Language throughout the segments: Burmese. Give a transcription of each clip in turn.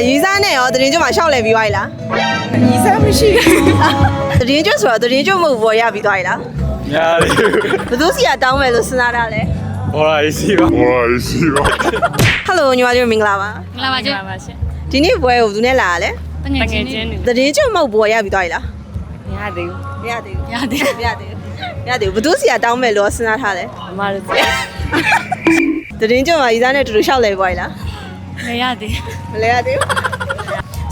ရီစားနဲ့ရောတရင်ကျွတ်မှာရှောက်လဲပြီးသွားပြီလားရီစားမရှိတရင်ကျွတ်ဆိုတော့တရင်ကျွတ်မဟုတ်ဘောရပြီးသွားပြီလားများတယ်ဘယ်သူစီကတောင်းမယ်လို့စဉ်းစားတာလဲ ဟောလာစီပါဟောလာစီပါ ဟယ်လိုညီမတို့မင်္ဂလာပါ မင်္ဂလာပါရှင် ဒီနေ့ပွဲကိုဘယ်သူနဲ့လာရလဲ တငယ်ချင်းနေ တရင်ကျွတ်မဟုတ်ဘောရပြီးသွားပြီလား မရသေးဘူး မရသေးဘူး ရသေး မရသေးဘူးမရသေးဘူးဘယ်သူစီကတောင်းမယ်လို့စဉ်းစားထားလဲ မမတို့ တရင်ကျွတ်မှာရီစားနဲ့တူတူရှောက်လဲပြီးသွားပြီလား မရသေး မလဲရသေးဘူး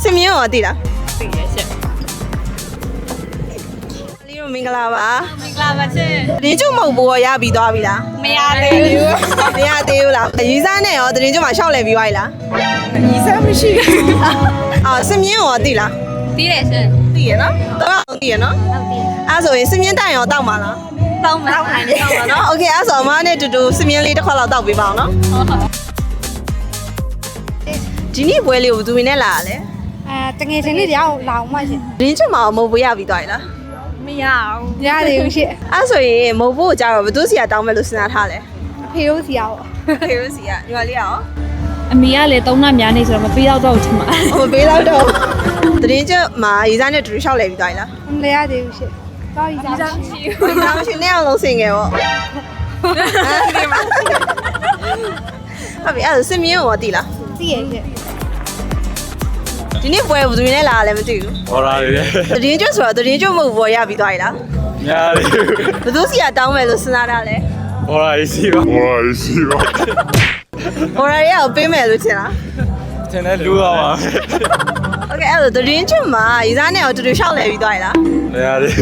စင်မြင့်ရောသိလား သိရရှင် လီတို့မင်္ဂလာပါ မင်္ဂလာပါရှင် တရင်ကျွတ်မဟုတ်ဘောရပြီးသွားပြီလား မရသေးဘူး မရသေးဘူးလားရီစားနဲ့ရောတရင်ကျွတ်မှာရှောက်လဲပြီးသွားပြီလား ညီစားမရှိ အာစင်မြင့်ရောသိလား သိတယ်ရှင် သိရနော်တော့အောင်သိရနော် ဟုတ်တယ် အဲ့ဆိုရင်စင်မြင့်တိုင်ရောတောက်ပါလား တောင်းမတောင်းနိုင်တယ် တောက်ပါနော်โอเคအဲ့ဆိုအမနဲ့တူတူစင်မြင့်လေးတစ်ခွက်လောက်တောက်ပေးပါအောင်နော် ဟုတ်ဟုတ် ဒီနေ့ပွဲလေးကိုဘယ်သူဝင်နဲ့လာရလဲ တငယ်ချင်းလေးတရားကိုလာအောင်မရှင် ရင်းချွတ်မှာမဟုတ်ဘူးရပြီးသွားပြီလား မရအောင် ရသေးဘူးရှင် အဲ့ဆိုရင်မဟုတ်ဘူးကိုကြတော့ဘယ်သူစီကတောင်းမယ်လို့စဉ်းစားထားလဲ အဖေတို့စီရပေါ့ ခေရိုစီကညီမလေးရော အမေကလည်းသုံးနာများနေဆိုတော့မပေးတော့ချင်ပါ ဟိုပေးတော့တော့တရင်ကျွတ်မှာရေးစားနဲ့တူတူရှောက်လဲပြီးသွားပြီလား မလဲရသေးဘူးရှင်တော့ရီစားမရှိ ဟိုဒါမှရှင်နဲ့အောင်လုံးစင်ငယ်ပေါ့ဟုတ်ပြီအဲ့ဒါစင်မြင့်ရောသိလား သိရရှင် ဒီနေ့ပွဲဘယ်သူနဲ့လာရလဲမသိဘူး ဟောလာတယ် တရင်ကျွတ်ဆိုတော့တရင်ကျွတ်မဟုတ်ဘောရပြီးသွားပြီလား များတယ် ဘယ်သူစီကတောင်းမယ်လို့စဉ်းစားတာလဲ ဟောလာစီပါဟောလာစီပါ ဟိုရရကိုပေးမယ်လို့ထင်လား တင်တဲ့လူပါပါ โอเคအဲ့ဒါတရင်ကျွတ်မှာရီစားနဲ့ရောတူတူရှောက်လဲပြီးသွားပြီလား များတယ်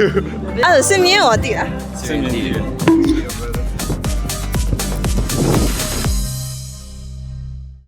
အဲ့ဒါစင်မြင့်ရောသိလား စင်မြင့်